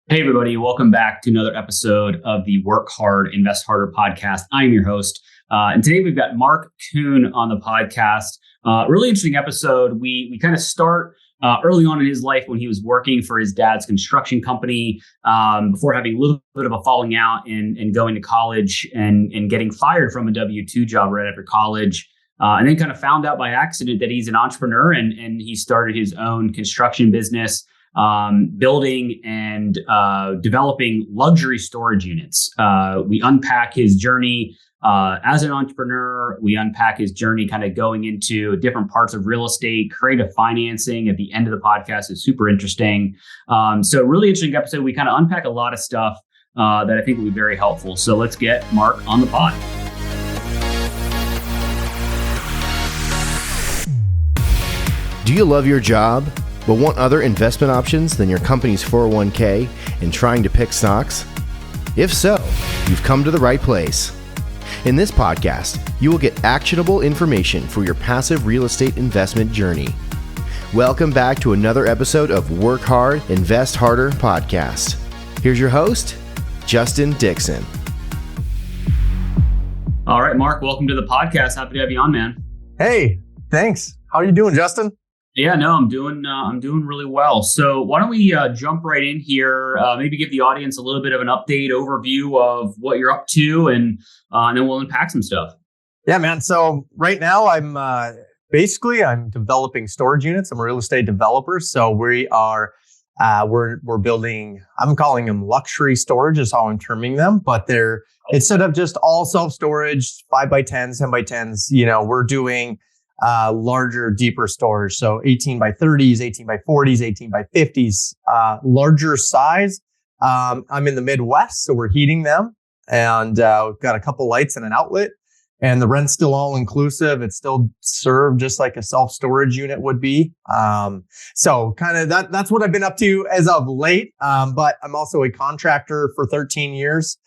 Hey, everybody. Welcome back to another episode of the Work Hard, Invest Harder podcast. I'm your host. And today we've got Marc Kuhn on the podcast. Really interesting episode. We kind of start early on in his life when he was working for his dad's construction company before having a little bit of a falling out and going to college and getting fired from a W-2 job right after college. And then kind of found out by accident that he's an entrepreneur and he started his own construction business. Building and developing luxury storage units. We unpack his journey as an entrepreneur. We unpack his journey kind of going into different parts of real estate, creative financing at the end of the podcast is super interesting. So really interesting episode. We kind of unpack a lot of stuff that I think will be very helpful. So let's get Marc on the pod. Do you love your job, but want other investment options than your company's 401k and trying to pick stocks? If so, you've come to the right place. In this podcast, you will get actionable information for your passive real estate investment journey. Welcome back to another episode of Work Hard, Invest Harder podcast. Here's your host, Justin Dixon. All right, Marc, welcome to the podcast. Happy to have you on, man. Hey, thanks. How are you doing, Justin? Yeah, no, I'm doing really well. So why don't we jump right in here? Maybe give the audience a little bit of an update, overview of what you're up to, and then we'll unpack some stuff. Yeah, man. So right now I'm developing storage units. I'm a real estate developer. So we are we're building. I'm calling them luxury storage is how I'm terming them. But they're instead of just all self storage, 5x10s, 10x10s. We're doing larger, deeper storage. So 18 by 30s, 18 by 40s, 18 by 50s, larger size. I'm in the Midwest, so we're heating them and we've got a couple lights and an outlet and the rent's still all inclusive. It's still served just like a self-storage unit would be. So kind of that's what I've been up to as of late. But I'm also a contractor for 13 years.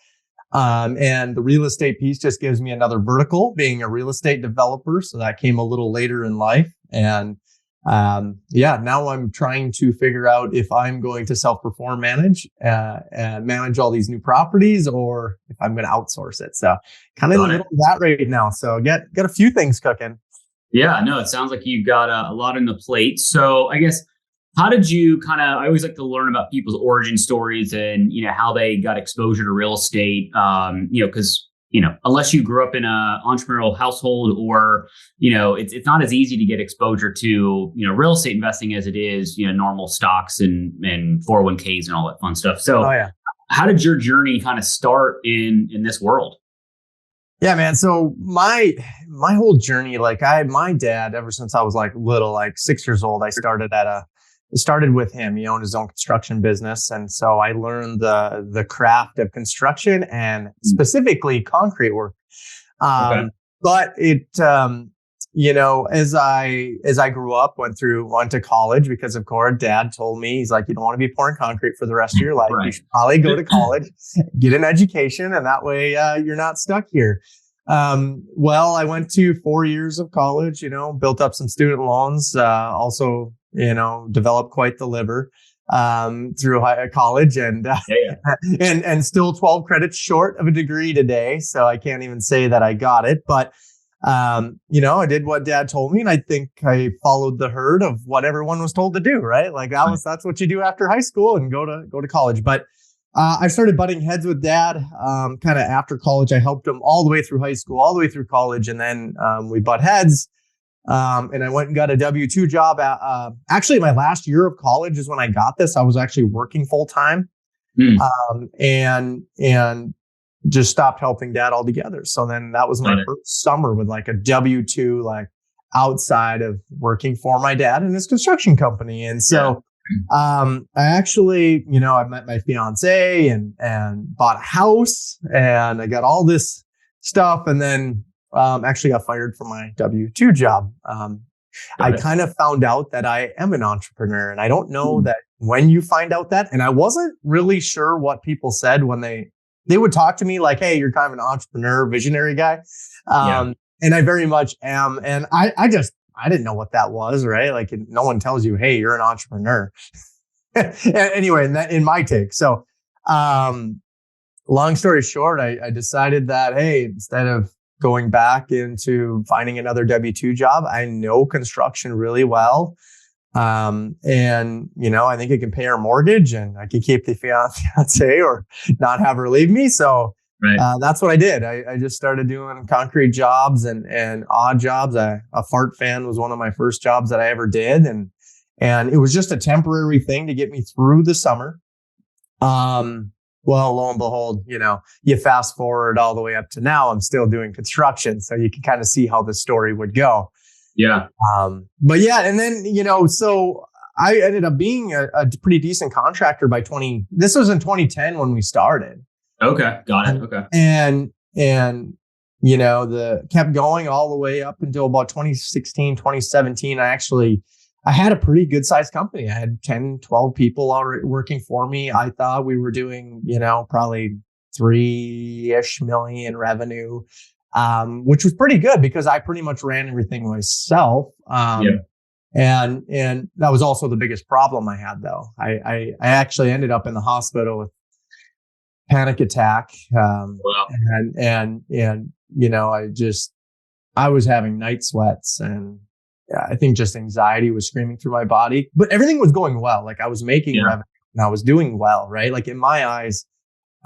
And the real estate piece just gives me another vertical, being a real estate developer. So that came a little later in life. And now I'm trying to figure out if I'm going to self-perform manage all these new properties or if I'm going to outsource it. So kind of in the middle of that right now. So got a few things cooking. Yeah, no, it sounds like you've got a lot on the plate. So I guess, how did you I always like to learn about people's origin stories and, how they got exposure to real estate, because, unless you grew up in a entrepreneurial household or, it's not as easy to get exposure to, real estate investing as it is, normal stocks and 401ks and all that fun stuff. So How did your journey kind of start in this world? Yeah, man. So my whole journey, my dad, ever since I was little, 6 years old, I started with him. He owned his own construction business. And so I learned the craft of construction and specifically concrete work. But it, as I grew up, went to college because of course Dad told me, he's like, you don't want to be pouring concrete for the rest of your life. Right. You should probably go to college, get an education. And that way you're not stuck here. I went to 4 years of college, built up some student loans, also developed quite the liver through college and still 12 credits short of a degree today. So I can't even say that I got it, but I did what Dad told me, and I think I followed the herd of what everyone was told to do, right? That's what you do after high school and go to college. But I started butting heads with Dad kind of after college. I helped him all the way through high school, all the way through college, and then we butt heads. And I went and got a W-2 job. Actually, my last year of college is when I got this. I was actually working full time, and just stopped helping Dad altogether. So then that was my first summer with a W-2, outside of working for my dad and his construction company. And so I actually, I met my fiance and bought a house, and I got all this stuff, and then actually got fired from my W-2 job. I kind of found out that I am an entrepreneur, and I don't know that when you find out that, and I wasn't really sure what people said when they would talk to me like, hey, you're kind of an entrepreneur, visionary guy. And I very much am. And I didn't know what that was, right? No one tells you, hey, you're an entrepreneur. Anyway, in my take. So, long story short, I decided that, hey, instead of going back into finding another W-2 job, I know construction really well. And, I think it can pay our mortgage and I can keep the fiance or not have her leave me. So that's what I did. I just started doing concrete jobs and odd jobs. A fart fan was one of my first jobs that I ever did. And it was just a temporary thing to get me through the summer. Well, lo and behold, you fast forward all the way up to now, I'm still doing construction. So you can kind of see how the story would go. Yeah. But yeah, and then, so I ended up being a pretty decent contractor this was in 2010 when we started. Okay. Got it. Okay. And kept going all the way up until about 2016, 2017. I had a pretty good sized company. I had 10, 12 people already working for me. I thought we were doing, probably 3-ish million revenue, which was pretty good because I pretty much ran everything myself. And that was also the biggest problem I had though. I actually ended up in the hospital with panic attack. Wow. And I was having night sweats and I think just anxiety was screaming through my body, but everything was going well. Like I was making revenue and I was doing well, right? Like in my eyes,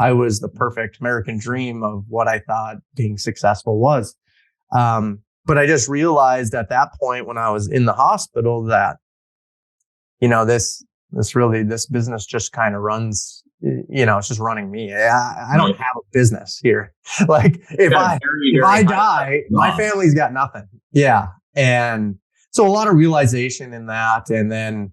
I was the perfect American dream of what I thought being successful was. But I just realized at that point when I was in the hospital that, this business just kind of runs, it's just running me. I don't have a business here. Like if I die, my family's got nothing. Yeah. And so a lot of realization in that. And then,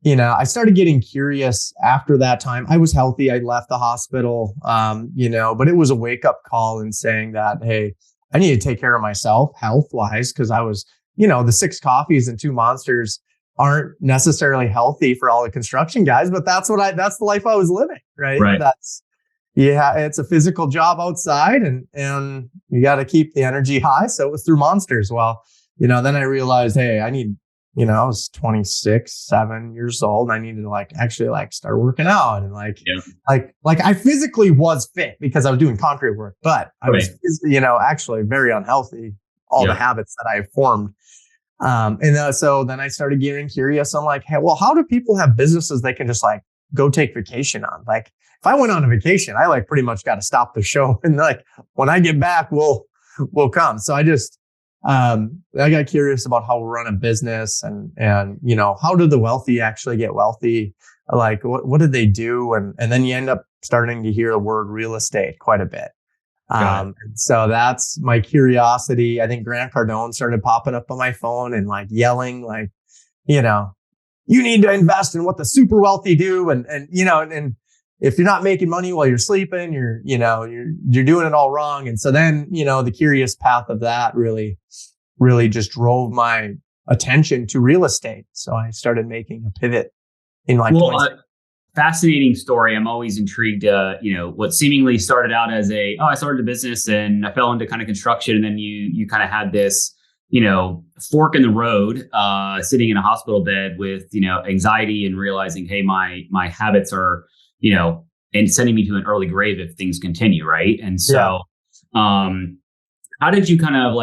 I started getting curious after that time. I was healthy. I left the hospital, but it was a wake up call in saying that, hey, I need to take care of myself health wise. Cause I was, the 6 coffees and 2 monsters aren't necessarily healthy for all the construction guys, but that's the life I was living. Right. It's a physical job outside and you got to keep the energy high. So it was through monsters. Well, then I realized, hey, I need, I was 26, 7 years old. And I needed to actually start working out and I physically was fit because I was doing concrete work, but I was, actually very unhealthy, all the habits that I formed. So then I started getting curious. I'm like, hey, well, how do people have businesses they can just go take vacation on? Like if I went on a vacation, I pretty much got to stop the show and when I get back, we'll come. So I just, I got curious about how we run a business and how do the wealthy actually get wealthy? Like what did they do? And then you end up starting to hear the word real estate quite a bit. And so that's my curiosity. I think Grant Cardone started popping up on my phone and yelling, you need to invest in what the super wealthy do. And if you're not making money while you're sleeping, you're doing it all wrong. And so then, the curious path of that really just drove my attention to real estate. So I started making a pivot in fascinating story. I'm always intrigued, what seemingly started out as I started a business and I fell into kind of construction. And then you kind of had this, fork in the road, sitting in a hospital bed with, anxiety and realizing, hey, my habits are, and sending me to an early grave if things continue. Right. And so, how did you kind of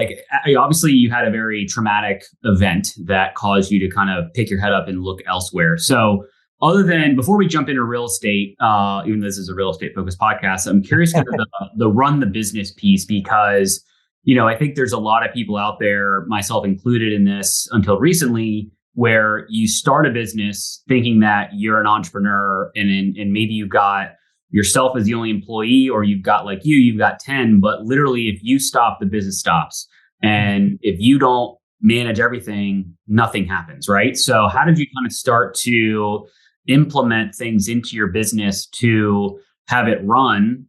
obviously you had a very traumatic event that caused you to kind of pick your head up and look elsewhere. So before we jump into real estate, even though this is a real estate focused podcast, I'm curious kind of the run the business piece, because, I think there's a lot of people out there, myself included in this until recently, where you start a business thinking that you're an entrepreneur and maybe you've got yourself as the only employee, or you've got you've got 10, but literally if you stop, the business stops. And if you don't manage everything, nothing happens, right? So how did you kind of start to implement things into your business to have it run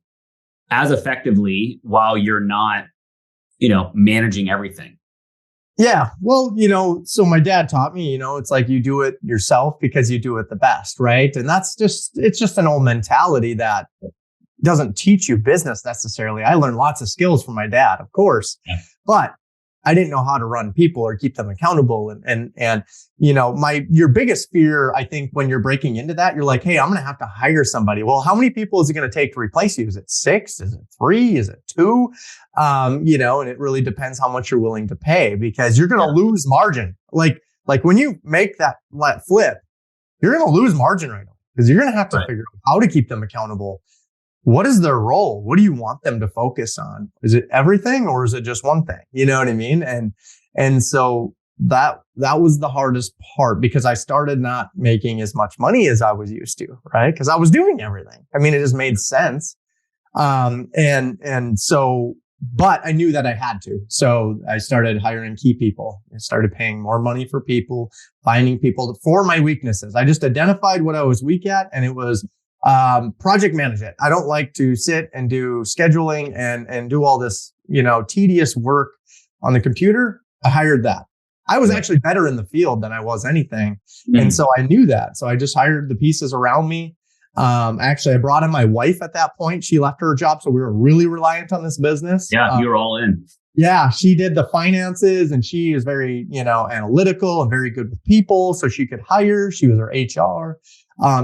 as effectively while you're not, managing everything? Yeah. Well, so my dad taught me, it's you do it yourself because you do it the best. Right. And it's just an old mentality that doesn't teach you business necessarily. I learned lots of skills from my dad, of course, but I didn't know how to run people or keep them accountable. And your biggest fear, I think, when you're breaking into that, you're like, hey, I'm going to have to hire somebody. Well, how many people is it going to take to replace you? Is it 6? Is it 3? Is it 2? And it really depends how much you're willing to pay, because you're going to lose margin. Like when you make that flip, you're going to lose margin right now, because you're going to have to figure out how to keep them accountable. What is their role? What do you want them to focus on? Is it everything, or is it just one thing? You know what I mean? And so that was the hardest part, because I started not making as much money as I was used to, right? Because I was doing everything. I mean, it just made sense. But I knew that I had to. So I started hiring key people. I started paying more money for people, finding people for my weaknesses. I just identified what I was weak at, and it was project management. I don't like to sit and do scheduling and do all this, tedious work on the computer. I hired that. I was actually better in the field than I was anything. Mm-hmm. And so I knew that. So I just hired the pieces around me. Actually, I brought in my wife at that point. She left her job, so we were really reliant on this business. Yeah, you were all in. Yeah, she did the finances, and she is very, analytical and very good with people. So she could hire. She was our HR.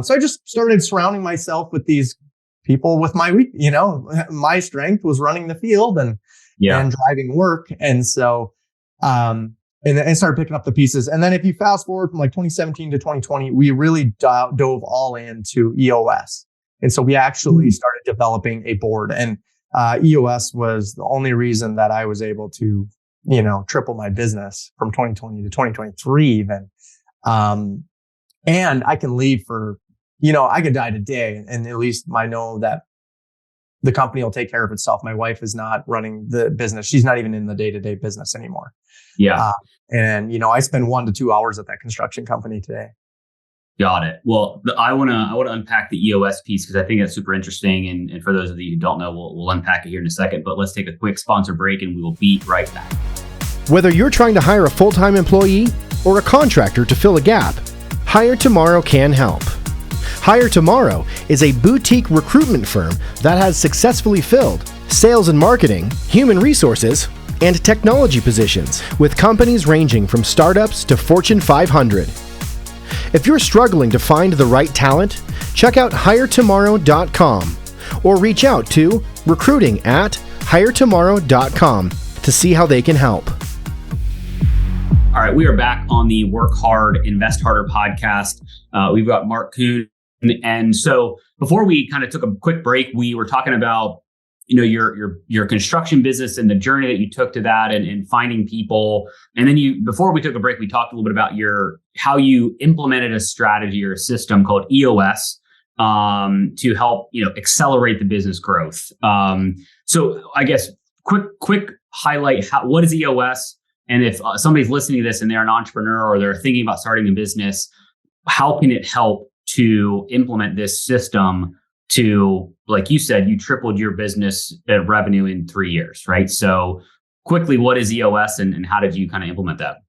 So I just started surrounding myself with these people with my strength was running the field and driving work. And so, and started picking up the pieces. And then if you fast forward from like 2017 to 2020, we really dove all into EOS. And so we actually started developing a board, and EOS was the only reason that I was able to, triple my business from 2020 to 2023 even. And I can leave for, I could die today, and at least I know that the company will take care of itself. My wife is not running the business. She's not even in the day-to-day business anymore. Yeah. I spend 1 to 2 hours at that construction company today. Got it. Well, I want to unpack the EOS piece, because I think that's super interesting. And for those of you who don't know, we'll unpack it here in a second. But let's take a quick sponsor break, and we will be right back. Whether you're trying to hire a full-time employee or a contractor to fill a gap, Hire Tomorrow can help. Hire Tomorrow is a boutique recruitment firm that has successfully filled sales and marketing, human resources, and technology positions with companies ranging from startups to Fortune 500. If you're struggling to find the right talent, check out hiretomorrow.com or reach out to recruiting@hiretomorrow.com to see how they can help. All right, we are back on the Work Hard, Invest Harder podcast. We've got Marc Kuhn. And so before we kind of took a quick break, we were talking about, your construction business and the journey that you took to that and finding people. And then before we took a break, we talked a little bit about how you implemented a strategy or a system called EOS to help, accelerate the business growth. So I guess quick highlight, what is EOS? And if somebody's listening to this and they're an entrepreneur or they're thinking about starting a business, how can it help to implement this system to, like you said, you tripled your business revenue in 3 years, right? So quickly, what is EOS and how did you kind of implement that?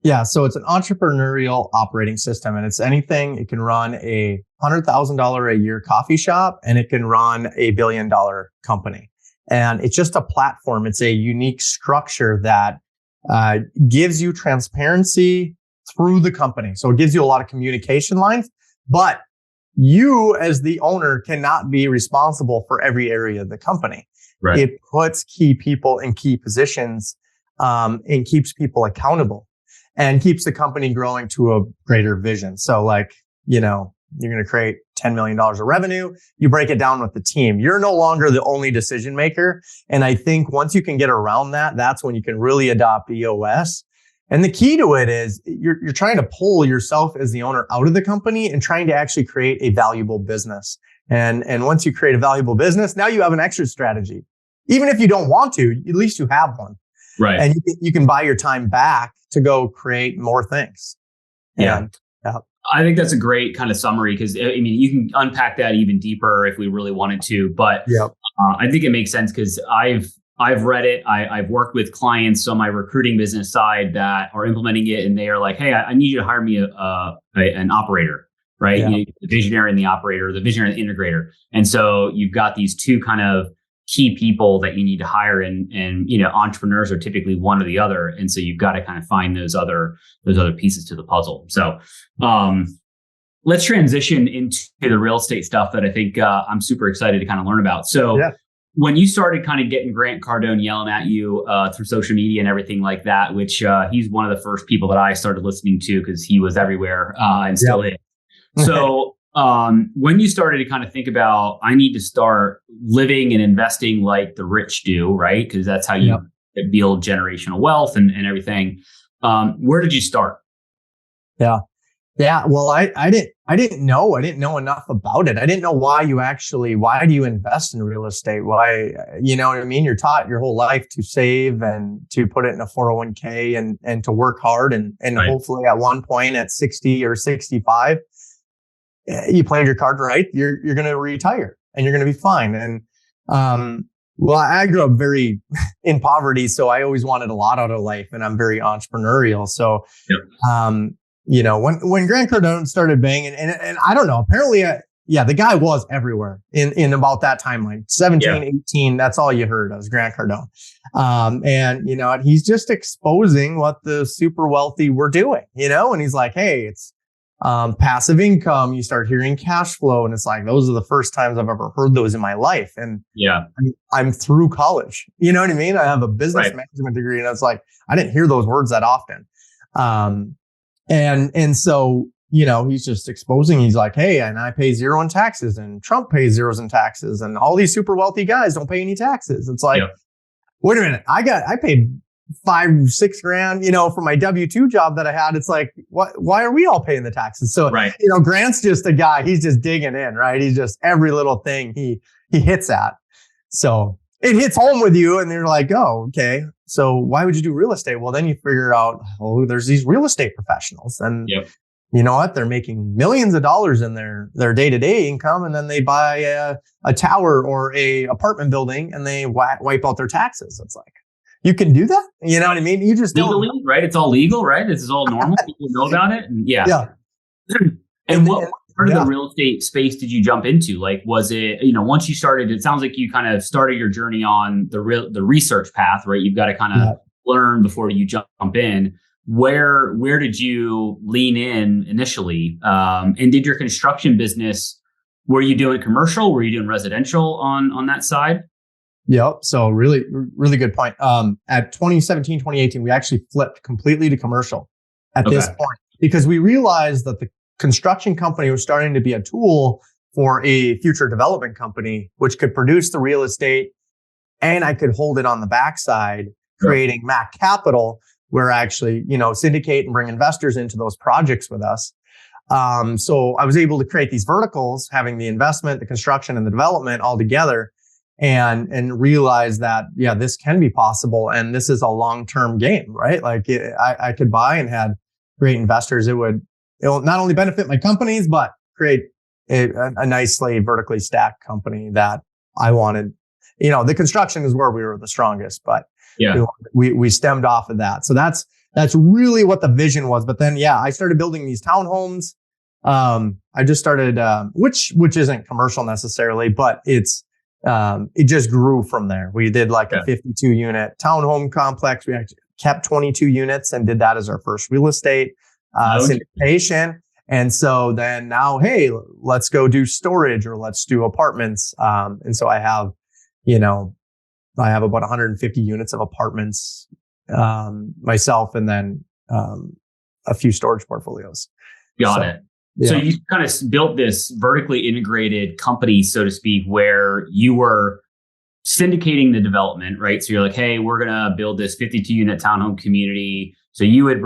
Yeah, so it's an entrepreneurial operating system, and it's anything. It can run a $100,000 a year coffee shop, and it can run a $1 billion company. And it's just a platform. It's a unique structure that gives you transparency through the company. So it gives you a lot of communication lines, but you as the owner cannot be responsible for every area of the company. Right. It puts key people in key positions and keeps people accountable and keeps the company growing to a greater vision. So you're going to create $10 million of revenue. You break it down with the team. You're no longer the only decision maker. And I think once you can get around that, that's when you can really adopt EOS. And the key to it is you're trying to pull yourself as the owner out of the company and trying to actually create a valuable business. And once you create a valuable business, now you have an exit strategy. Even if you don't want to, at least you have one. Right. And you can buy your time back to go create more things. Yeah. I think that's a great kind of summary, because you can unpack that even deeper if we really wanted to. But I think it makes sense because I've read it. I've worked with clients on my recruiting business side that are implementing it, and they are like, "Hey, I need you to hire me an operator, right? Yeah. The visionary and the operator, the visionary and the integrator." And so you've got these two kind of key people that you need to hire, and entrepreneurs are typically one or the other, and so you've got to kind of find those other pieces to the puzzle. So let's transition into the real estate stuff that I think I'm super excited to kind of learn about. So when you started kind of getting Grant Cardone yelling at you through social media and everything like that, which he's one of the first people that I started listening to because he was everywhere and still is. So when you started to kind of think about, I need to start living and investing like the rich do, right? Because that's how you build generational wealth and everything. Where did you start? Yeah. Well, I didn't know enough about it. I didn't know why do you invest in real estate? Why, you know what I mean? You're taught your whole life to save and to put it in a 401k and to work hard and hopefully at one point at 60 or 65, you played your card right. You're going to retire and you're going to be fine. And, well, I grew up very in poverty, so I always wanted a lot out of life, and I'm very entrepreneurial. So, when Grant Cardone started banging, and I don't know, apparently, the guy was everywhere in about that timeline, 17, 18, that's all you heard of Grant Cardone. And he's just exposing what the super wealthy were doing, and he's like, hey, it's passive income. You start hearing cash flow, and it's like, those are the first times I've ever heard those in my life. And I'm through college. You know what I mean? I have a business management degree, and it's like, I didn't hear those words that often. And so, he's just exposing, he's like, hey, and I pay zero in taxes, and Trump pays zeros in taxes, and all these super wealthy guys don't pay any taxes. It's like, wait a minute, I paid $5-6 grand, for my W-2 job that I had. It's like, why are we all paying the taxes? So, Grant's just a guy, he's just digging in, right? He's just every little thing he hits at. So it hits home with you, and you're like, oh, okay. So why would you do real estate? Well, then you figure out, there's these real estate professionals, and you know what? They're making millions of dollars in their day-to-day income, and then they buy a tower or a apartment building, and they wipe out their taxes. It's like, you can do that? You know what I mean? You just legally, right? It's all legal, right? This is all normal. People know about it. And And what part of the real estate space did you jump into? Like, was it, once you started, it sounds like you kind of started your journey on the research path, right? You've got to kind of learn before you jump in. Where did you lean in initially? And did your construction business, were you doing commercial? Were you doing residential on that side? Yep. So really, really good point. At 2017, 2018, we actually flipped completely to commercial at this point, because we realized that the construction company was starting to be a tool for a future development company, which could produce the real estate, and I could hold it on the backside, creating MAC capital, where I actually, syndicate and bring investors into those projects with us. So I was able to create these verticals, having the investment, the construction, and the development all together, and realize that, this can be possible. And this is a long-term game, right? Like I could buy and had great investors. It will not only benefit my companies, but create a nicely vertically stacked company that I wanted. The construction is where we were the strongest, but we stemmed off of that. So that's really what the vision was. But then, I started building these townhomes. I just started, which isn't commercial necessarily, but it just grew from there. We did like a 52 unit townhome complex. We actually kept 22 units and did that as our first real estate syndication. And so then now, hey, let's go do storage, or let's do apartments. And so I have about 150 units of apartments myself, and then a few storage portfolios. Got it. So you kind of built this vertically integrated company, so to speak, where you were syndicating the development, right? So you're like, hey, we're going to build this 52 unit townhome community. So you would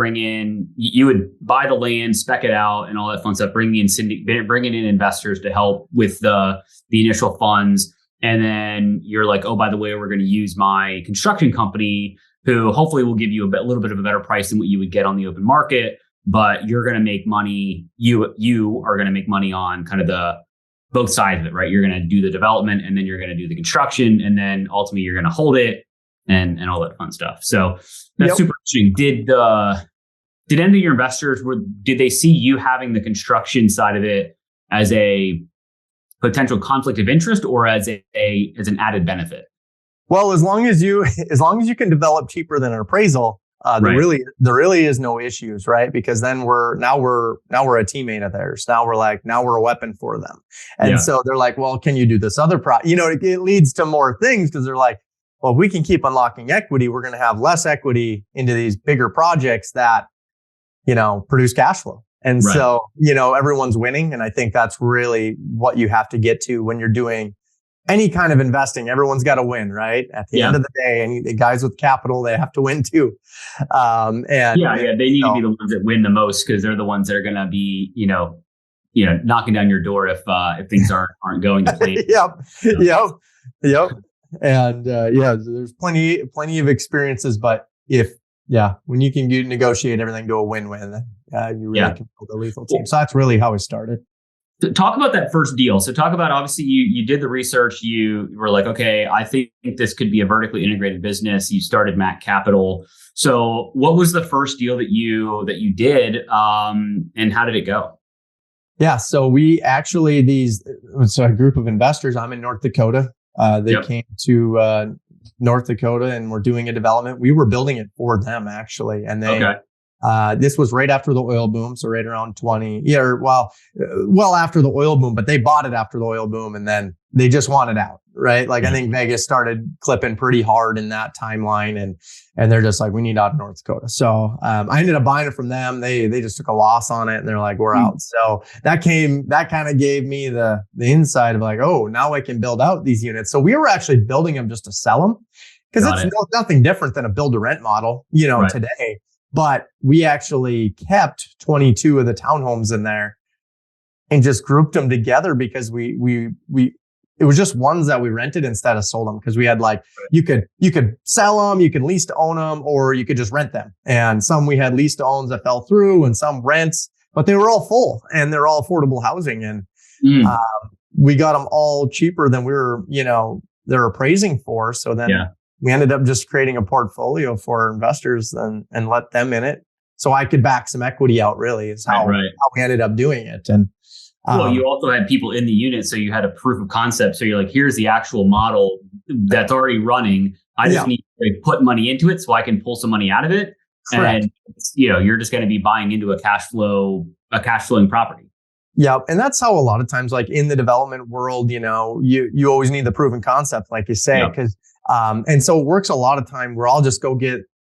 buy the land, spec it out, and all that fun stuff, bringing in investors to help with the initial funds. And then you're like, oh, by the way, we're going to use my construction company, who hopefully will give you a little bit of a better price than what you would get on the open market. But you're going to make money. You are going to make money on kind of the both sides of it, right? You're going to do the development, and then you're going to do the construction, and then ultimately you're going to hold it and all that fun stuff. So that's super interesting. Did any of your investors, did they see you having the construction side of it as a potential conflict of interest, or as an added benefit? Well, as long as you can develop cheaper than an appraisal, there really is no issues, right? Because then we're a teammate of theirs. Now we're a weapon for them. And so they're like, well, can you do this other it leads to more things because they're like, well, if we can keep unlocking equity, we're going to have less equity into these bigger projects that, produce cash flow. And so, everyone's winning. And I think that's really what you have to get to when you're doing any kind of investing. Everyone's got to win, right? At the end of the day, and the guys with capital, they have to win too. They need to be the ones that win the most because they're the ones that are going to be, knocking down your door if things aren't going to plan. Yep. And there's plenty of experiences, but when you can negotiate everything to a win-win, you really can build a lethal team. So that's really how it started. Talk about that first deal. So talk about, obviously you did the research. You were like, okay, I think this could be a vertically integrated business. You started Mac Capital. So what was the first deal that you did, and how did it go? Yeah. So we actually, it's a group of investors. I'm in North Dakota. They came to North Dakota and we're doing a development. We were building it for them actually. And this was right after the oil boom. So right around well after the oil boom, but they bought it after the oil boom and then they just wanted out, right? Like I think Vegas started clipping pretty hard in that timeline and they're just like, we need out of North Dakota. So I ended up buying it from them. They just took a loss on it and they're like, we're out. So that kind of gave me the insight of like, oh, now I can build out these units. So we were actually building them just to sell them because it's nothing different than a build to rent model, today. But we actually kept 22 of the townhomes in there and just grouped them together because it was just ones that we rented instead of sold them because we had you could sell them, you could lease to own them, or you could just rent them. And some we had lease to owns that fell through and some rents, but they were all full and they're all affordable housing. And we got them all cheaper than we were, they're appraising for. So then we ended up just creating a portfolio for investors and let them in it. So I could back some equity out really is how we ended up doing it. And you also had people in the unit. So you had a proof of concept. So you're like, here's the actual model that's already running. I just need to put money into it so I can pull some money out of it. Correct. And you're just going to be buying into a cash flowing property. Yeah. And that's how a lot of times, like in the development world, you always need the proven concept, like you say, because and so it works a lot of time where I'll just go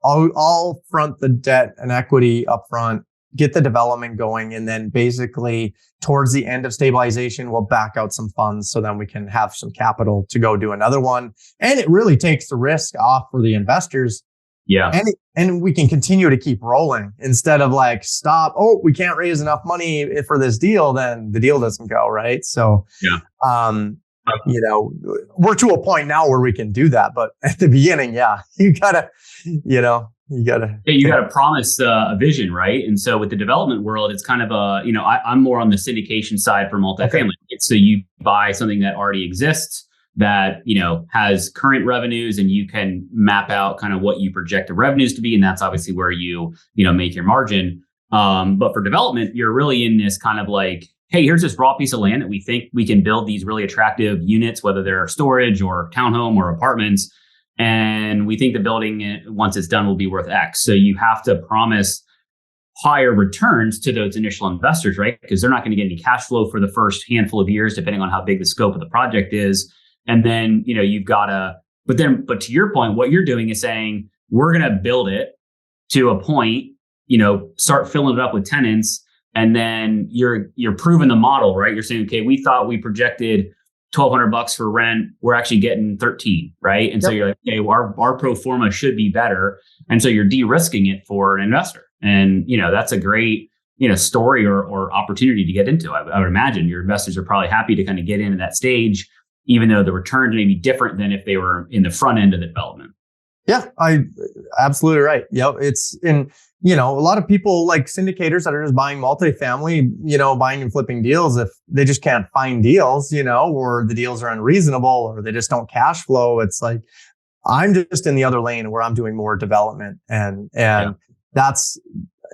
I'll front the debt and equity up front, get the development going. And then basically towards the end of stabilization, we'll back out some funds so then we can have some capital to go do another one. And it really takes the risk off for the investors. Yeah. And we can continue to keep rolling instead of like stop. Oh, we can't raise enough money for this deal. Then the deal doesn't go. Right. So, we're to a point now where we can do that. But at the beginning, you gotta promise a vision, right? And so with the development world, it's kind of I'm more on the syndication side for multifamily. Okay. So you buy something that already exists that, has current revenues and you can map out kind of what you project the revenues to be. And that's obviously where you make your margin. But for development, you're really in this kind of like, hey, here's this raw piece of land that we think we can build these really attractive units, whether they're storage or townhome or apartments. And we think the building, once it's done, will be worth X. So you have to promise higher returns to those initial investors, right? Because they're not going to get any cash flow for the first handful of years, depending on how big the scope of the project is. And then, you've got to, but to your point, what you're doing is saying, we're going to build it to a point, start filling it up with tenants. And then you're proving the model, right? You're saying, okay, we thought we projected $1,200 for rent. We're actually getting 13, right? And so you're like, okay, well, our pro forma should be better. And so you're de-risking it for an investor. And, that's a great, story or opportunity to get into. I would imagine your investors are probably happy to kind of get into that stage, even though the returns may be different than if they were in the front end of the development. Yeah, absolutely right. It's in, a lot of people like syndicators that are just buying multifamily, buying and flipping deals. If they just can't find deals, or the deals are unreasonable or they just don't cash flow, it's like, I'm just in the other lane where I'm doing more development. And that's,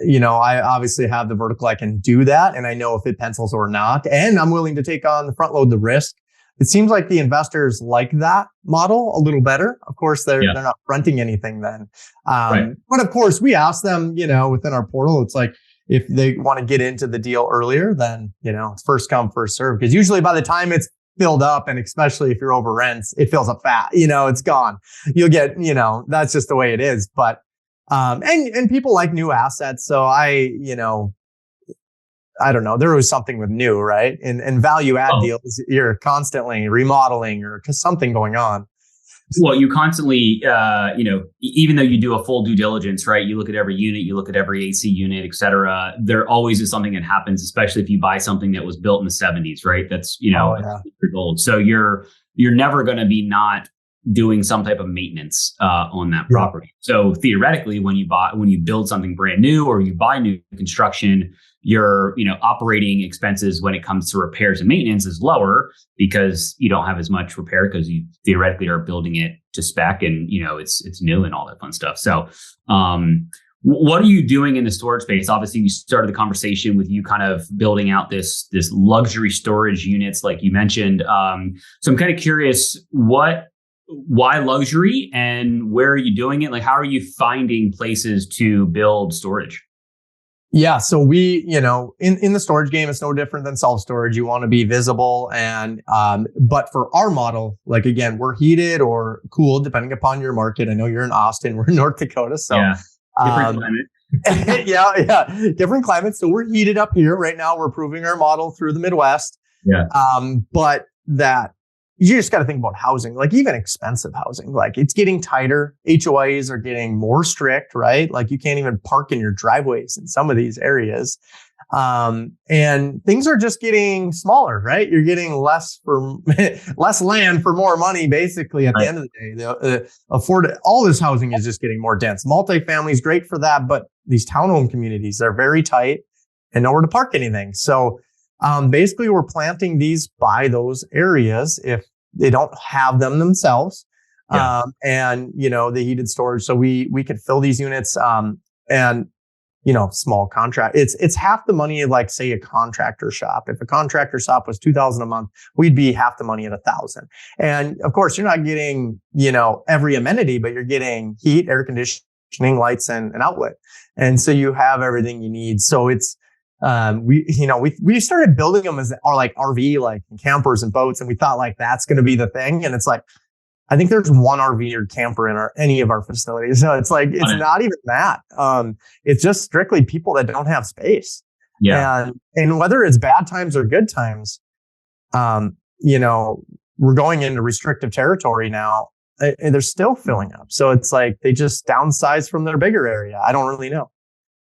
I obviously have the vertical. I can do that. And I know if it pencils or not, and I'm willing to take on the front load, the risk. it seems like the investors like that model a little better. Of course, they're not renting anything then. But of course, we ask them, within our portal, it's like, if they want to get into the deal earlier, then, it's first come, first serve. Because usually by the time it's filled up, and especially if you're over rents, it fills up fast, it's gone. You'll get, that's just the way it is. But, and people like new assets. So I don't know. There was something with new, right? And value add deals, you're constantly remodeling or something going on. Well, you constantly, even though you do a full due diligence, right? You look at every unit, you look at every AC unit, et cetera. There always is something that happens, especially if you buy something that was built in the 70s, right? That's, years old. So you're never going to be not doing some type of maintenance on that property. So theoretically, when you build something brand new or you buy new construction, your operating expenses when it comes to repairs and maintenance is lower because you don't have as much repair because you theoretically are building it to spec and it's new and all that fun stuff. So what are you doing in the storage space? Obviously, we started the conversation with you kind of building out this luxury storage units like you mentioned. So I'm kind of curious why luxury and where are you doing it? Like, how are you finding places to build storage? Yeah. So we, in the storage game, it's no different than self-storage. You want to be visible but for our model, like, again, we're heated or cooled depending upon your market. I know you're in Austin, we're in North Dakota. So different climate. yeah. Different climate. So we're heated up here right now. We're proving our model through the Midwest. Yeah. But that you just got to think about housing, like even expensive housing, like it's getting tighter. HOAs are getting more strict, right? Like you can't even park in your driveways in some of these areas. And things are just getting smaller, right? You're getting less land for more money, basically at the end of the day. All this housing is just getting more dense. Multifamily is great for that, but these townhome communities are very tight and nowhere to park anything. So basically, we're planting these by those areas if they don't have them themselves, and the heated storage. So we could fill these units, and small contract. It's half the money of, like, say, a contractor shop. If a contractor shop was $2,000 a month, we'd be half the money at $1,000. And of course, you're not getting every amenity, but you're getting heat, air conditioning, lights, and an outlet. And so you have everything you need. So it's we started building them as like RV, like campers and boats. And we thought like, that's going to be the thing. And it's like, I think there's one RV or camper in any of our facilities. So it's like, it's not even that. It's just strictly people that don't have space. Yeah. And whether it's bad times or good times, we're going into restrictive territory now and they're still filling up. So it's like, they just downsize from their bigger area. I don't really know.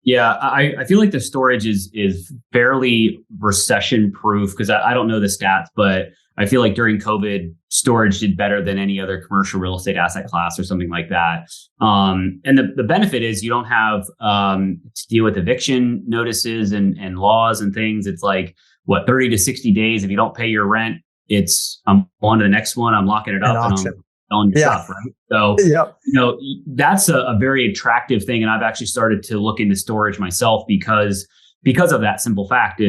Yeah, I feel like the storage is fairly recession proof because I don't know the stats, but I feel like during COVID, storage did better than any other commercial real estate asset class or something like that. And the benefit is you don't have to deal with eviction notices and laws and things. It's like, 30 to 60 days. If you don't pay your rent, I'm on to the next one. I'm locking it up and I'm selling your stuff, right? So, that's a very attractive thing. And I've actually started to look into storage myself because of that simple fact.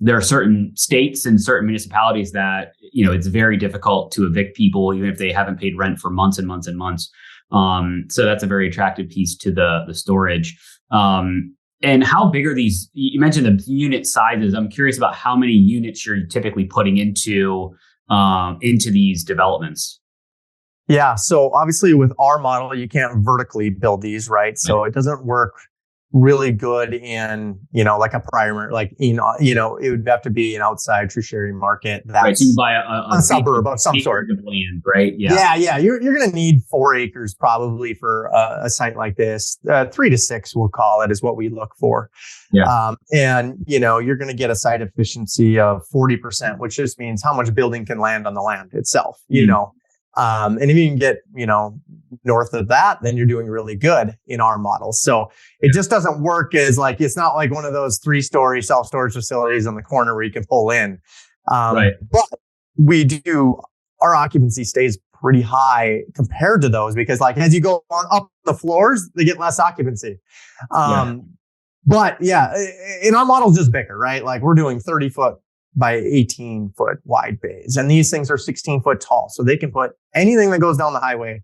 There are certain states and certain municipalities that, it's very difficult to evict people, even if they haven't paid rent for months and months and months. So that's a very attractive piece to the storage. And how big are these? You mentioned the unit sizes. I'm curious about how many units you're typically putting into these developments. Yeah. So obviously with our model, you can't vertically build these, right? So it doesn't work really good in, like a primary, like, it would have to be an outside tertiary market. That's right. So you buy a suburb of some sort. Of land, right? Yeah. Yeah. You're going to need 4 acres probably for a site like this. 3 to 6, we'll call it, is what we look for. Yeah. And, you're going to get a site efficiency of 40%, which just means how much building can land on the land itself, and if you can get, north of that, then you're doing really good in our model. So it just doesn't work as like, it's not like one of those 3-story self-storage facilities on the corner where you can pull in. But our occupancy stays pretty high compared to those because like as you go on up the floors, they get less occupancy. But and our model's just bigger, right? Like we're doing 30-foot by 18 foot wide bays. And these things are 16 foot tall. So they can put anything that goes down the highway,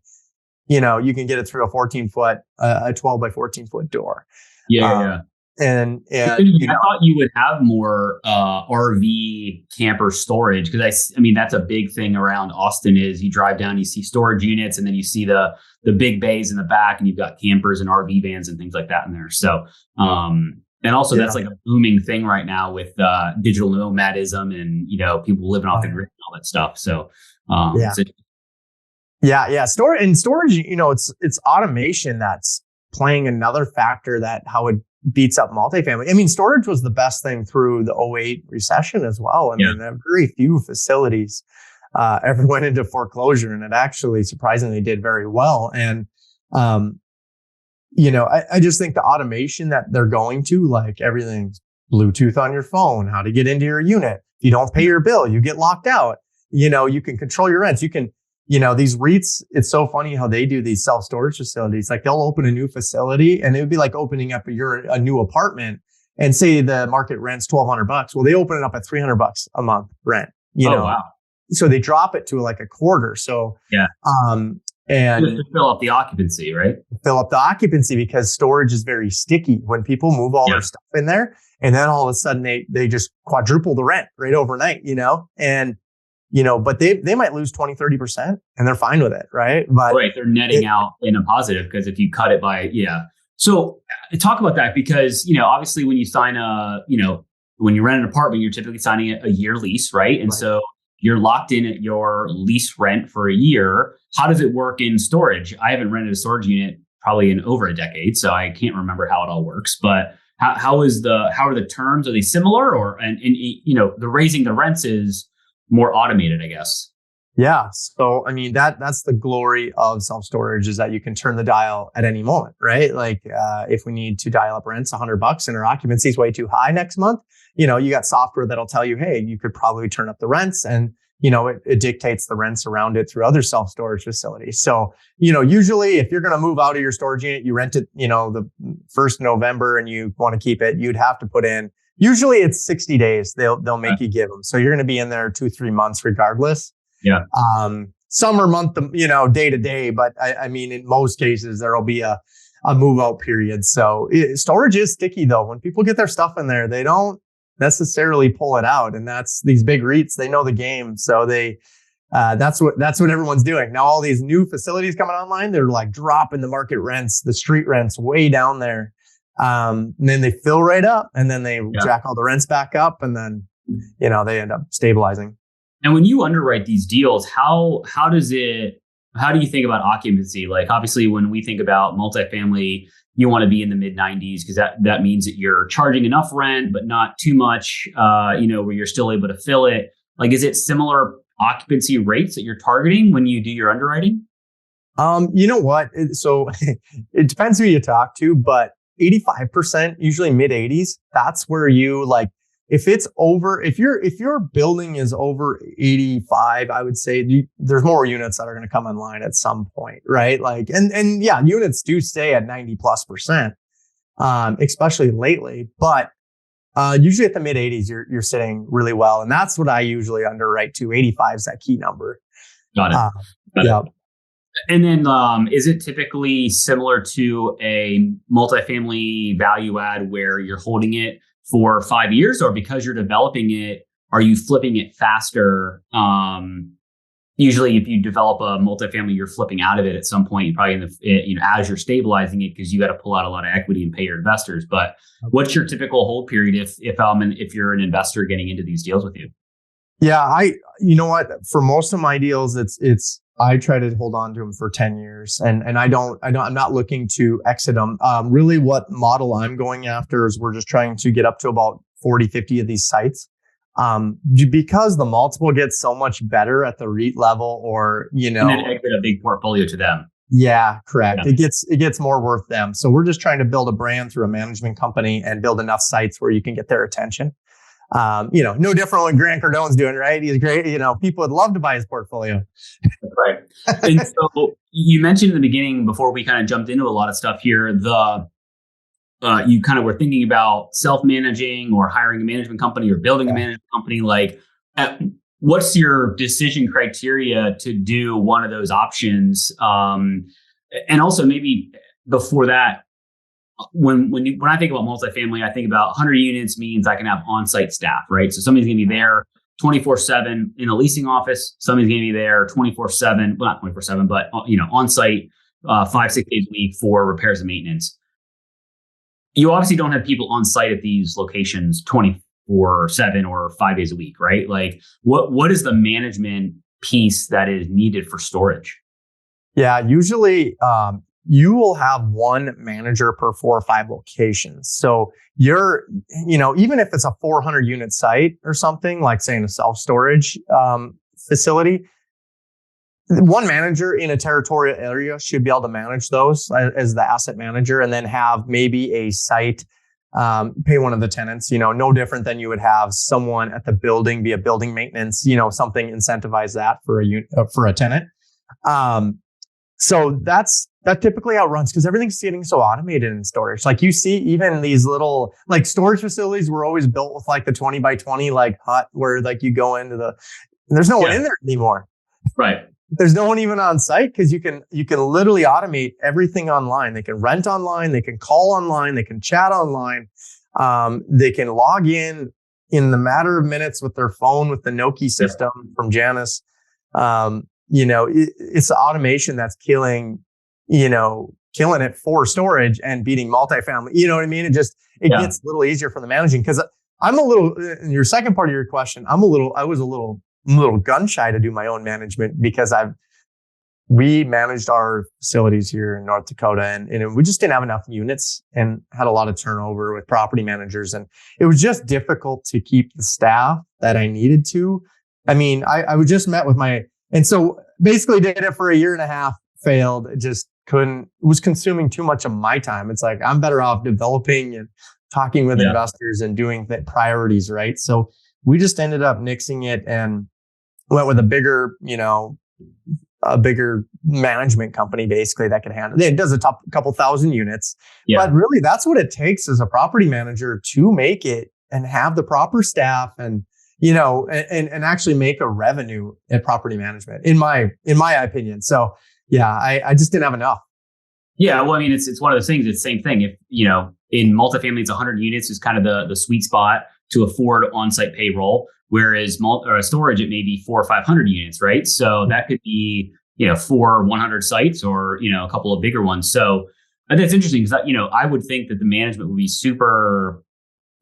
you can get it through a 14 foot, a 12 by 14 foot door. Yeah. And I thought you would have more RV camper storage, because I mean that's a big thing around Austin. Is you drive down, you see storage units, and then you see the big bays in the back, and you've got campers and RV vans and things like that in there. So and also that's like a booming thing right now with digital nomadism and people living off the grid and all that stuff. So Storage, it's automation that's playing another factor that how it beats up multifamily. I mean, storage was the best thing through the '08 recession as well. I mean, very few facilities ever went into foreclosure, and it actually surprisingly did very well. And, I just think the automation that they're going to, like everything's Bluetooth on your phone, how to get into your unit. If you don't pay your bill, you get locked out. You can control your rents. You can, these REITs, it's so funny how they do these self-storage facilities. Like they'll open a new facility and it would be like opening up a new apartment and say the market rent's $1,200. Well, they open it up at $300 a month rent, Wow. So they drop it to like a quarter. So, and just to fill up the occupancy, right? Fill up the occupancy because storage is very sticky when people move all their stuff in there. And then all of a sudden they just quadruple the rent right overnight, and but they might lose 20, 30% and they're fine with it. Right. But they're netting out in a positive because if you cut it by, So talk about that because, obviously when you sign when you rent an apartment, you're typically signing a year lease, right? And so you're locked in at your lease rent for a year. How does it work in storage? I haven't rented a storage unit probably in over a decade, so I can't remember how it all works, but how are the terms? Are they similar and the raising the rents is more automated, I guess. Yeah. So, I mean, that's the glory of self-storage is that you can turn the dial at any moment, right? Like, if we need to dial up rents $100 and our occupancy is way too high next month, you got software that'll tell you, hey, you could probably turn up the rents and, it dictates the rents around it through other self-storage facilities. So, usually if you're going to move out of your storage unit, you rent it, the first November and you want to keep it, you'd have to put in, usually it's 60 days. They'll make you give them. So you're going to be in there 2-3 months regardless. Yeah. Summer month, day to day, but I mean, in most cases, there'll be a move out period. So storage is sticky though. When people get their stuff in there, they don't necessarily pull it out. And that's these big REITs, they know the game. So that's what everyone's doing. Now, all these new facilities coming online, they're like dropping the market rents, the street rents way down there. And then they fill right up and then they jack all the rents back up and then, they end up stabilizing. And when you underwrite these deals, how do you think about occupancy? Like obviously when we think about multifamily, you want to be in the mid 90s because that means that you're charging enough rent, but not too much, where you're still able to fill it. Like, is it similar occupancy rates that you're targeting when you do your underwriting? You know what? So it depends who you talk to, but 85%, usually mid 80s, that's where you like, if your building is over 85, I would say there's more units that are going to come online at some point, right? Like, and yeah, units do stay at 90+%, especially lately, but, usually at the mid 80s, you're sitting really well. And that's what I usually underwrite to. 85 is that key number. Got it. Yeah. And then, is it typically similar to a multifamily value add where you're holding it for 5 years, or because you're developing it, are you flipping it faster? Usually if you develop a multifamily, you're flipping out of it at some point, probably as you're stabilizing it, because you got to pull out a lot of equity and pay your investors. But what's your typical hold period if you're an investor getting into these deals with you? Yeah, you know what, for most of my deals, I try to hold on to them for 10 years and I'm not looking to exit them. Really what model I'm going after is we're just trying to get up to about 40, 50 of these sites. Because the multiple gets so much better at the REIT level and then exit a big portfolio to them. Yeah, correct. Yeah. It gets more worth them. So we're just trying to build a brand through a management company and build enough sites where you can get their attention. No different what Grant Cardone's doing, right? He's great. People would love to buy his portfolio. Right. And so you mentioned in the beginning, before we kind of jumped into a lot of stuff here, you kind of were thinking about self-managing or hiring a management company or building a management company, like what's your decision criteria to do one of those options? And also maybe before that, when I think about multifamily, I think about 100 units means I can have on-site staff, right? So somebody's going to be there 24/7 in a leasing office. Somebody's going to be there 24/7, well, not 24/7, but on-site 5-6 days a week for repairs and maintenance. You obviously don't have people on site at these locations 24/7 or 5 days a week, right? Like what is the management piece that is needed for storage? Yeah, usually you will have one manager per 4 or 5 locations. So even if it's a 400 unit site or something, like say in a self-storage facility, one manager in a territorial area should be able to manage those as the asset manager, and then have maybe a site pay one of the tenants, no different than you would have someone at the building be a building maintenance, something incentivize that for a tenant. So that's typically how it runs, because everything's getting so automated in storage. Like you see, even these little like storage facilities were always built with like the 20 by 20 like hut where like you go into there's no one in there anymore. Right. There's no one even on site, because you can literally automate everything online. They can rent online, they can call online, they can chat online, they can log in the matter of minutes with their phone with the Nokia system from Janus. It's the automation that's killing it for storage and beating multifamily. You know what I mean? It gets a little easier for the managing, because I'm a little, in your second part of your question, I was a little gun shy to do my own management, because we managed our facilities here in North Dakota, and we just didn't have enough units and had a lot of turnover with property managers. And it was just difficult to keep the staff that I needed to. I mean, I just met with and so basically did it for a year and a half, failed. It just was consuming too much of my time. It's like, I'm better off developing and talking with investors and doing the priorities, right? So we just ended up nixing it and went with a bigger management company basically that can handle it. It does a couple thousand units, but really that's what it takes as a property manager to make it and have the proper staff and actually make a revenue at property management, in my opinion. So I just didn't have enough. Yeah, well, I mean, it's one of those things. It's the same thing. If in multifamily, it's 100 units is kind of the sweet spot to afford on-site payroll. Whereas storage, it may be 400 or 500 units, right? So that could be 100 sites or a couple of bigger ones. So I think it's interesting because I would think that the management would be super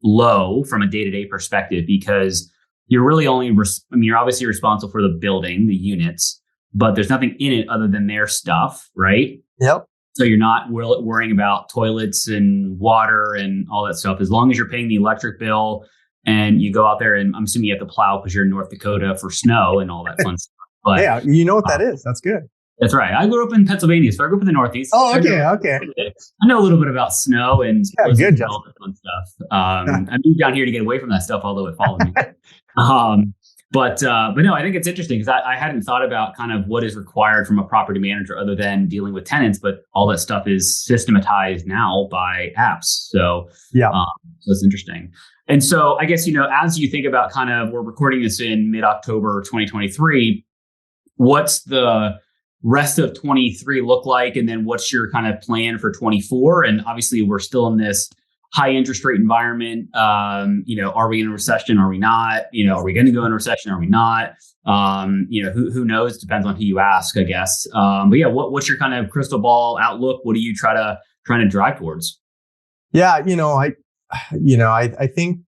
low from a day-to-day perspective, because you're really only you're obviously responsible for the building, the units, but there's nothing in it other than their stuff, right? Yep. So you're not worrying about toilets and water and all that stuff. As long as you're paying the electric bill and you go out there, and I'm assuming you have to plow because you're in North Dakota for snow and all that fun stuff. But yeah, you know what that is. That's good. That's right. I grew up in Pennsylvania, so I grew up in the Northeast. Oh, okay. I know a little bit about snow and good all that fun stuff. I moved down here to get away from that stuff, although it followed me. But no, I think it's interesting because I hadn't thought about kind of what is required from a property manager other than dealing with tenants, but all that stuff is systematized now by apps. So so it's interesting. And so I guess, as you think about kind of, we're recording this in mid-October 2023, what's the rest of 23 look like? And then what's your kind of plan for 24? And obviously we're still in this high interest rate environment. Are we in a recession? Are we not? Are we going to go in a recession? Are we not? Who knows? Depends on who you ask, I guess. But yeah, what's your kind of crystal ball outlook? What do you trying to drive towards? Yeah, I think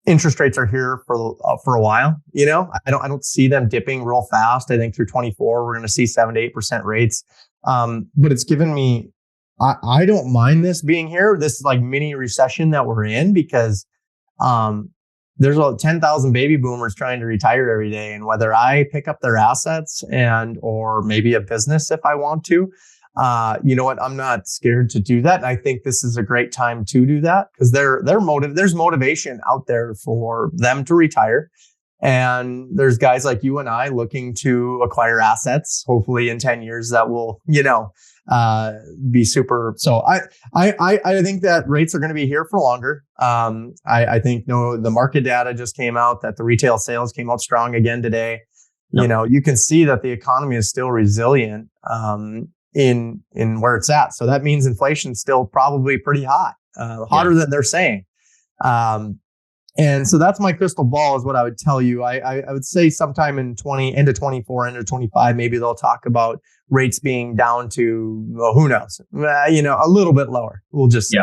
interest rates are here for a while. I don't see them dipping real fast. I think through 24 we're going to see 7 to 8% rates. But it's given me, I don't mind this being here. This like mini recession that we're in, because there's 10,000 baby boomers trying to retire every day, and whether I pick up their assets or maybe a business if I want to. You know what? I'm not scared to do that. I think this is a great time to do that because there's motivation out there for them to retire. And there's guys like you and I looking to acquire assets, hopefully in 10 years that will, be super. So I think that rates are going to be here for longer. I think the market data just came out that the retail sales came out strong again today. Yep. You can see that the economy is still resilient in where it's at. So that means inflation's still probably pretty hot, hotter than they're saying. And so that's my crystal ball is what I would tell you. I would say sometime in end of 24, end of 25, maybe they'll talk about rates being down to, well, who knows, a little bit lower. We'll just say.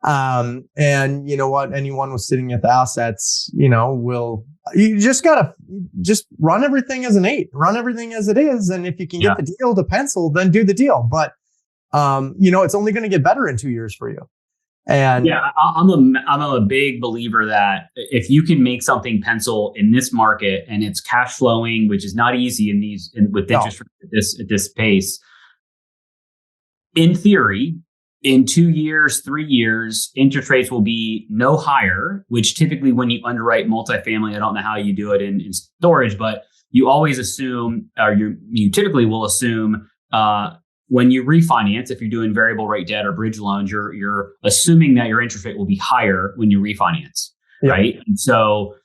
And you know what? Anyone was sitting at the assets, you just gotta run everything as an 8, run everything as it is. And if you can get the deal to pencil, then do the deal. But, it's only going to get better in 2 years for you. And I'm a big believer that if you can make something pencil in this market and it's cash flowing, which is not easy with interest rates at this pace, in theory, in 2 years, 3 years, interest rates will be no higher, which typically when you underwrite multifamily, I don't know how you do it in storage, but you always assume, or you typically will assume, when you refinance, if you're doing variable rate debt or bridge loans, you're assuming that your interest rate will be higher when you refinance, right? And so,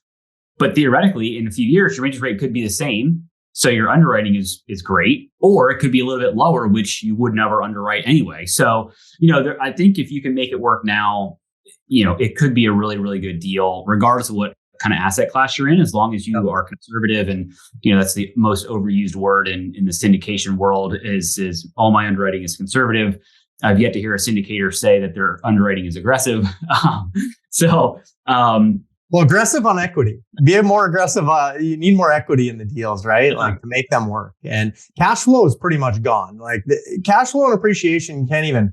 but theoretically, in a few years, your interest rate could be the same. So your underwriting is great, or it could be a little bit lower, which you would never underwrite anyway. So, I think if you can make it work now, it could be a really, really good deal, regardless of what kind of asset class you're in, as long as you are conservative. And, that's the most overused word in the syndication world is all my underwriting is conservative. I've yet to hear a syndicator say that their underwriting is aggressive. Well, aggressive on equity. Be more aggressive. You need more equity in the deals, right? Like to make them work. And cash flow is pretty much gone. Like the cash flow and appreciation, you can't even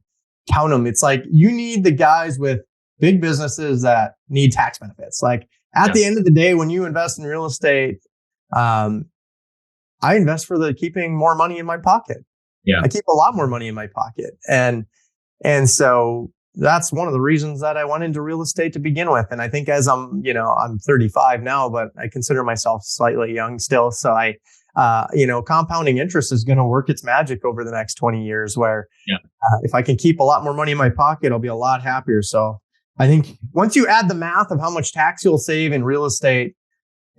count them. It's like you need the guys with big businesses that need tax benefits. Like at the end of the day, when you invest in real estate, I invest for keeping more money in my pocket. Yeah, I keep a lot more money in my pocket, and so that's one of the reasons that I went into real estate to begin with. And I think as I'm 35 now, but I consider myself slightly young still. So compounding interest is going to work its magic over the next 20 years where if I can keep a lot more money in my pocket, I'll be a lot happier. So I think once you add the math of how much tax you'll save in real estate,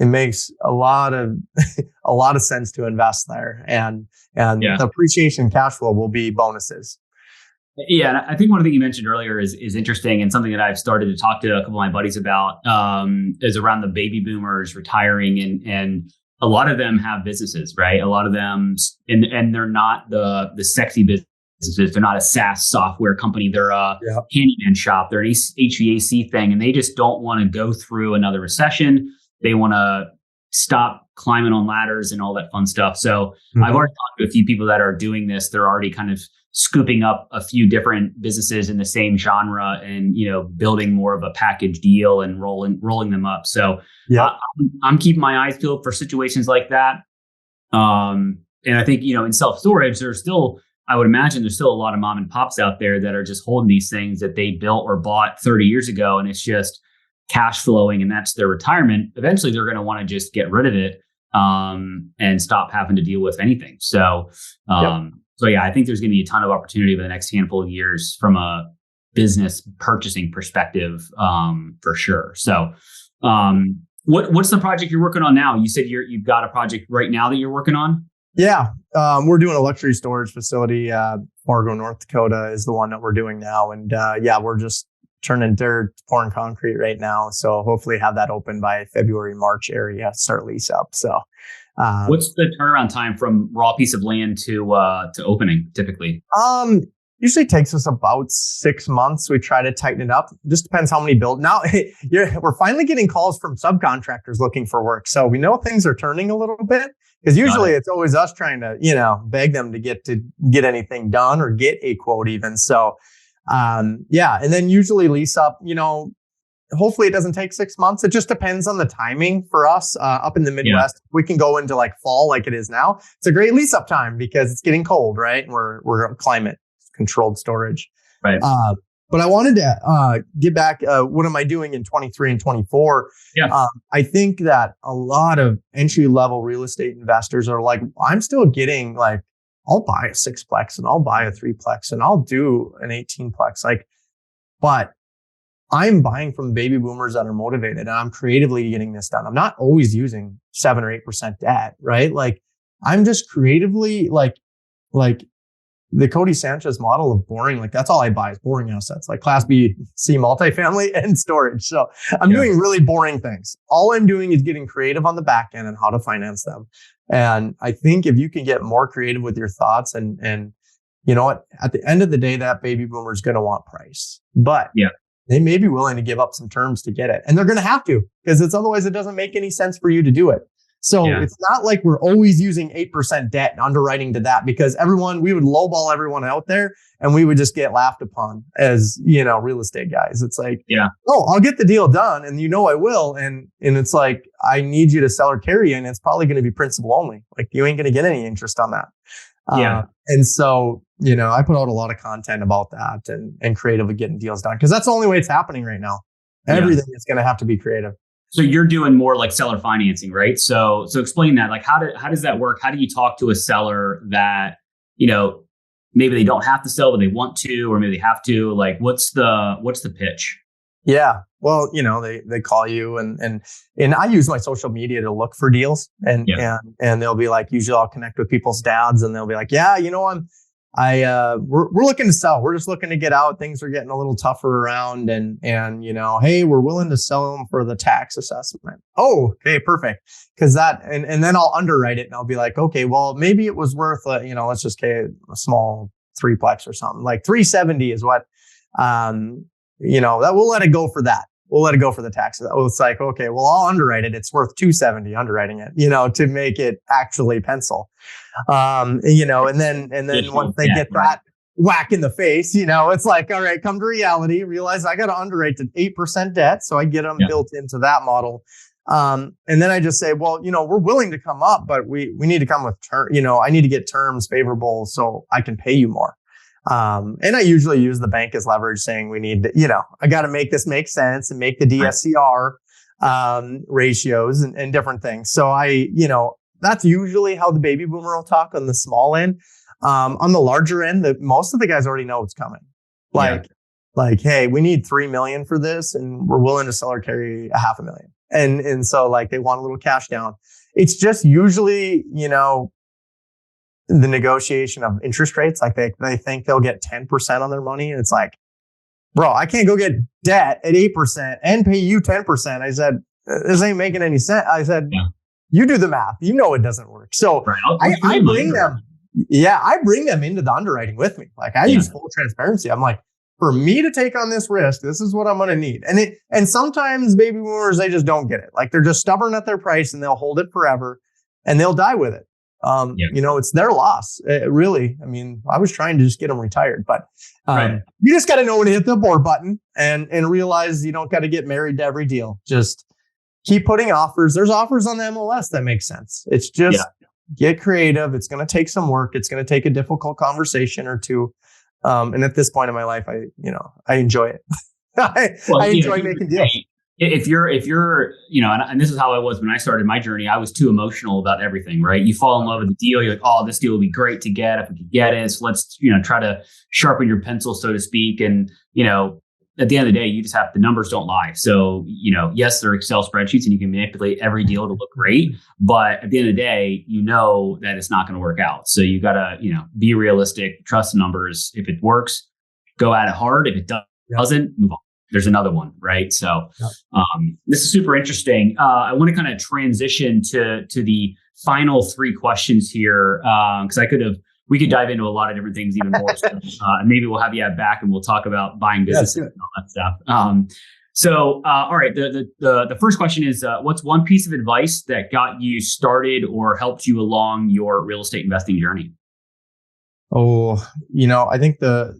it makes a lot of sense to invest there. And the appreciation cash flow will be bonuses. Yeah, and I think one thing you mentioned earlier is interesting, and something that I've started to talk to a couple of my buddies about is around the baby boomers retiring, and a lot of them have businesses, right? A lot of them, and they're not the sexy businesses. They're not a SaaS software company. They're a handyman shop. They're an HVAC thing, and they just don't want to go through another recession. They want to stop climbing on ladders and all that fun stuff. So I've already talked to a few people that are doing this. They're already kind of scooping up a few different businesses in the same genre and, building more of a package deal and rolling them up. So I'm keeping my eyes peeled for situations like that. And I think, in self-storage, I would imagine there's still a lot of mom and pops out there that are just holding these things that they built or bought 30 years ago. And it's just cash flowing and that's their retirement. Eventually they're going to want to just get rid of it and stop having to deal with anything. So, I think there's going to be a ton of opportunity over the next handful of years from a business purchasing perspective, for sure. So, what's the project you're working on now? You said you've got a project right now that you're working on? Yeah, we're doing a luxury storage facility. Fargo, North Dakota is the one that we're doing now. And we're just turning dirt, pouring concrete right now. So hopefully have that open by February, March area, start lease up. So what's the turnaround time from raw piece of land to opening typically? Usually takes us about 6 months. We try to tighten it up. Just depends how many build. Now we're finally getting calls from subcontractors looking for work. So we know things are turning a little bit because usually it's always us trying to, beg them to get anything done or get a quote even. So, and then usually lease up, hopefully it doesn't take 6 months. It just depends on the timing for us up in the Midwest. We can go into like fall like it is now. It's a great lease up time because it's getting cold, right? And we're climate controlled storage. Right. But I wanted to get back. What am I doing in 23 and 24? Yeah. I think that a lot of entry level real estate investors are like, I'm still getting like I'll buy a 6-plex and I'll buy a 3-plex and I'll do an 18-plex. But I'm buying from baby boomers that are motivated and I'm creatively getting this done. I'm not always using 7 or 8% debt, right? Like I'm just creatively like the Cody Sanchez model of boring, like that's all I buy is boring assets, like Class B, C multifamily and storage. So I'm doing really boring things. All I'm doing is getting creative on the back end and how to finance them. And I think if you can get more creative with your thoughts and you know what, at the end of the day, that baby boomer is going to want price, but they may be willing to give up some terms to get it. And they're going to have to, because otherwise it doesn't make any sense for you to do it. So it's not like we're always using 8% debt and underwriting to that, because we would lowball everyone out there and we would just get laughed upon as, real estate guys. It's like, oh, I'll get the deal done. And I will. And it's like, I need you to sell or carry, and it's probably going to be principal only. Like you ain't going to get any interest on that. And so, I put out a lot of content about that and creatively getting deals done, because that's the only way it's happening right now. Everything is going to have to be creative. So you're doing more like seller financing, right? So explain that. Like, how does that work? How do you talk to a seller that, maybe they don't have to sell, but they want to, or maybe they have to? Like, what's the pitch? Yeah. Well, they call you and I use my social media to look for deals and they'll be like, usually I'll connect with people's dads and they'll be like, we're looking to sell. We're just looking to get out. Things are getting a little tougher around and hey, we're willing to sell them for the tax assessment. Oh, okay, perfect. Cause and then I'll underwrite it and I'll be like, okay, well, maybe it was worth, let's just get a small 3-plex or something, like 370 is what, that we'll let it go for that. We'll let it go for the taxes. It's like, okay, well, I'll underwrite it. It's worth 270 underwriting it, to make it actually pencil. And then once they get that whack in the face, it's like, all right, come to reality, realize I got to underwrite to 8% debt. So I get them built into that model. And then I just say, well, we're willing to come up, but we need to come with I need to get terms favorable so I can pay you more. And I usually use the bank as leverage, saying we need to, I got to make this make sense and make the DSCR ratios and different things. So that's usually how the baby boomer will talk on the small end. On the larger end, most of the guys already know what's coming. Like, hey, we need 3 million for this, and we're willing to sell or carry $500,000. And so like they want a little cash down. It's just usually, the negotiation of interest rates. Like they think they'll get 10% on their money. And it's like, bro, I can't go get debt at 8% and pay you 10%. I said, this ain't making any sense. I said, you do the math. It doesn't work. So I bring them. I bring them into the underwriting with me. Like I use full transparency. I'm like, for me to take on this risk, this is what I'm going to need. And sometimes baby boomers, they just don't get it. Like they're just stubborn at their price and they'll hold it forever and they'll die with it. It's their loss. Really. I mean, I was trying to just get them retired, but you just got to know when to hit the abort button and realize you don't got to get married to every deal. Just keep putting offers. There's offers on the MLS that make sense. It's just get creative. It's going to take some work. It's going to take a difficult conversation or two. And at this point in my life, I enjoy it. I enjoy making deals. If you're, and this is how I was when I started my journey, I was too emotional about everything, right? You fall in love with the deal. You're like, oh, this deal will be great to get if we could get it. So let's, try to sharpen your pencil, so to speak. And, at the end of the day, you just have, the numbers don't lie. So, yes, there are Excel spreadsheets and you can manipulate every deal to look great. But at the end of the day, that it's not going to work out. So you got to, be realistic, trust the numbers. If it works, go at it hard. If it doesn't, move on. There's another one, right? So this is super interesting. I want to kind of transition to the final 3 questions here, because we could dive into a lot of different things even more. So, maybe we'll have you back and we'll talk about buying businesses and all that stuff. All right. The first question is, what's one piece of advice that got you started or helped you along your real estate investing journey? Oh, I think the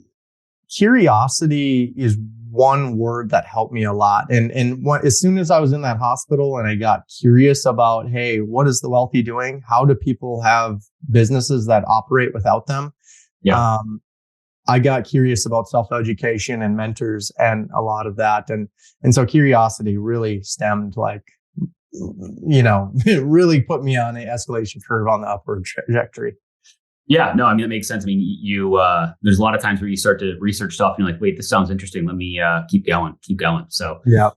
curiosity is one word that helped me a lot. And as soon as I was in that hospital and I got curious about, hey, what is the wealthy doing? How do people have businesses that operate without them? I got curious about self-education and mentors and a lot of that. And so curiosity really stemmed it really put me on an escalation curve on the upward trajectory. Yeah, no, I mean, that makes sense. I mean, there's a lot of times where you start to research stuff and you're like, wait, this sounds interesting. Let me keep going. So Yeah.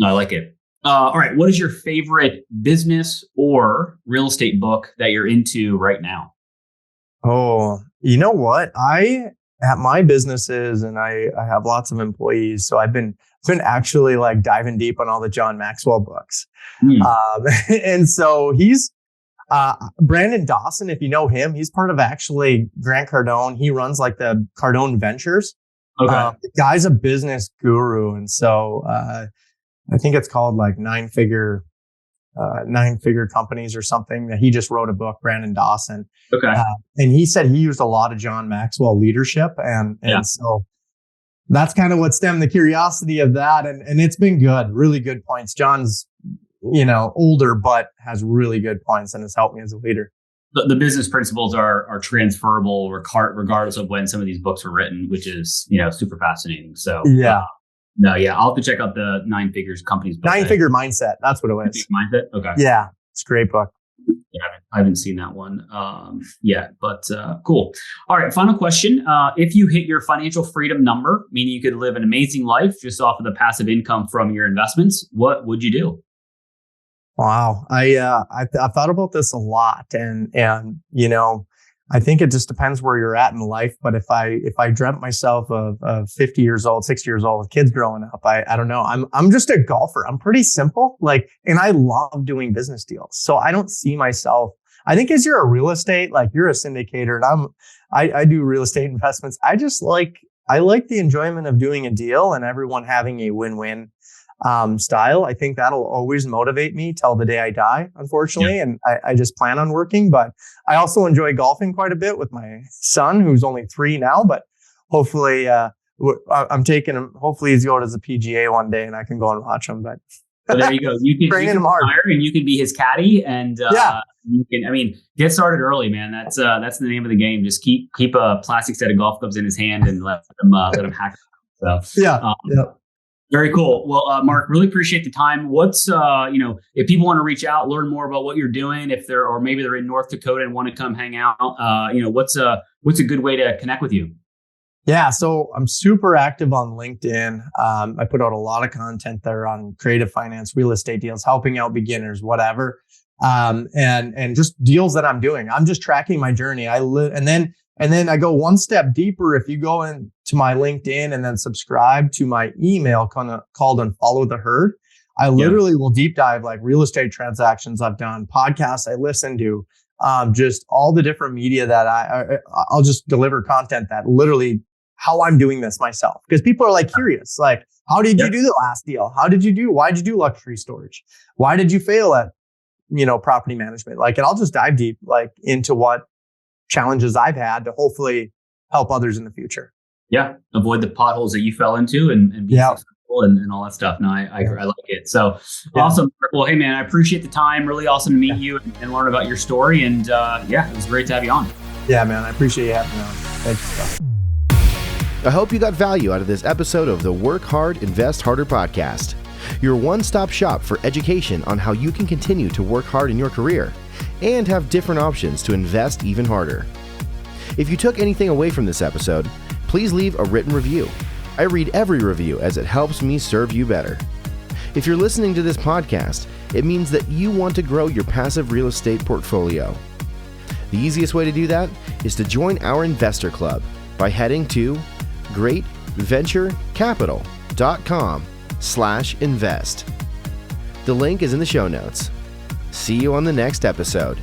I like it. All right. What is your favorite business or real estate book that you're into right now? Oh, you know what? I at my businesses and I have lots of employees. So I've been actually like diving deep on all the John Maxwell books. And so he's Brandon Dawson, if you know him, he's part of actually Grant Cardone. He runs like the Cardone Ventures. Okay. The guy's a business guru. And so I think it's called like nine figure companies or something, that he just wrote a book, Brandon Dawson. Okay. And he said he used a lot of John Maxwell leadership. And so that's kind of what stemmed the curiosity of that. And it's been good, really good points. John's, older, but has really good points and has helped me as a leader. The business principles are transferable regardless of when some of these books were written, which is, super fascinating. So I'll have to check out the 9 Figures Companies book. 9 Figure Mindset. That's what it was. Mindset. Okay. Yeah. It's a great book. Yeah, I haven't seen that one yet, but cool. All right. Final question. If you hit your financial freedom number, meaning you could live an amazing life just off of the passive income from your investments, what would you do? Wow. I've thought about this a lot, and I think it just depends where you're at in life. But if I dreamt myself of 50 years old, 60 years old with kids growing up, I don't know. I'm just a golfer. I'm pretty simple, and I love doing business deals. So I don't see myself. I think as you're a real estate, like you're a syndicator, and I do real estate investments. I like the enjoyment of doing a deal and everyone having a win-win style. I think that'll always motivate me till the day I die, unfortunately. Yeah. And I just plan on working, but I also enjoy golfing quite a bit with my son, who's only 3 now, but hopefully, I'm taking him, hopefully he's going to the PGA one day and I can go and watch him, but so there you go. You can retire and you can be his caddy, and you can, get started early, man. That's the name of the game. Just keep a plastic set of golf clubs in his hand and let him hack it. So very cool. Well, Marc, really appreciate the time. What's, if people want to reach out, learn more about what you're doing, or maybe they're in North Dakota and want to come hang out, what's a good way to connect with you? Yeah. So I'm super active on LinkedIn. I put out a lot of content there on creative finance, real estate deals, helping out beginners, whatever. And just deals that I'm doing. I'm just tracking my journey. And then I go one step deeper. If you go into my LinkedIn and then subscribe to my email called Unfollow the Herd, I literally will deep dive like real estate transactions I've done, podcasts I listen to, just all the different media that I'll just deliver content that literally how I'm doing this myself. Because people are like curious, like, how did you do the last deal? Why did you do luxury storage? Why did you fail at, property management? And I'll just dive deep, into what challenges I've had to hopefully help others in the future. Yeah. Avoid the potholes that you fell into and be successful and all that stuff. No, I like it. So awesome. Well, hey man, I appreciate the time. Really awesome to meet you and learn about your story. And it was great to have you on. Yeah, man. I appreciate you having me on. Thanks. I hope you got value out of this episode of the Work Hard, Invest Harder podcast. Your one-stop shop for education on how you can continue to work hard in your career and have different options to invest even harder. If you took anything away from this episode, please leave a written review. I read every review as it helps me serve you better. If you're listening to this podcast, it means that you want to grow your passive real estate portfolio. The easiest way to do that is to join our investor club by heading to greatventurecapital.com/invest. The link is in the show notes. See you on the next episode.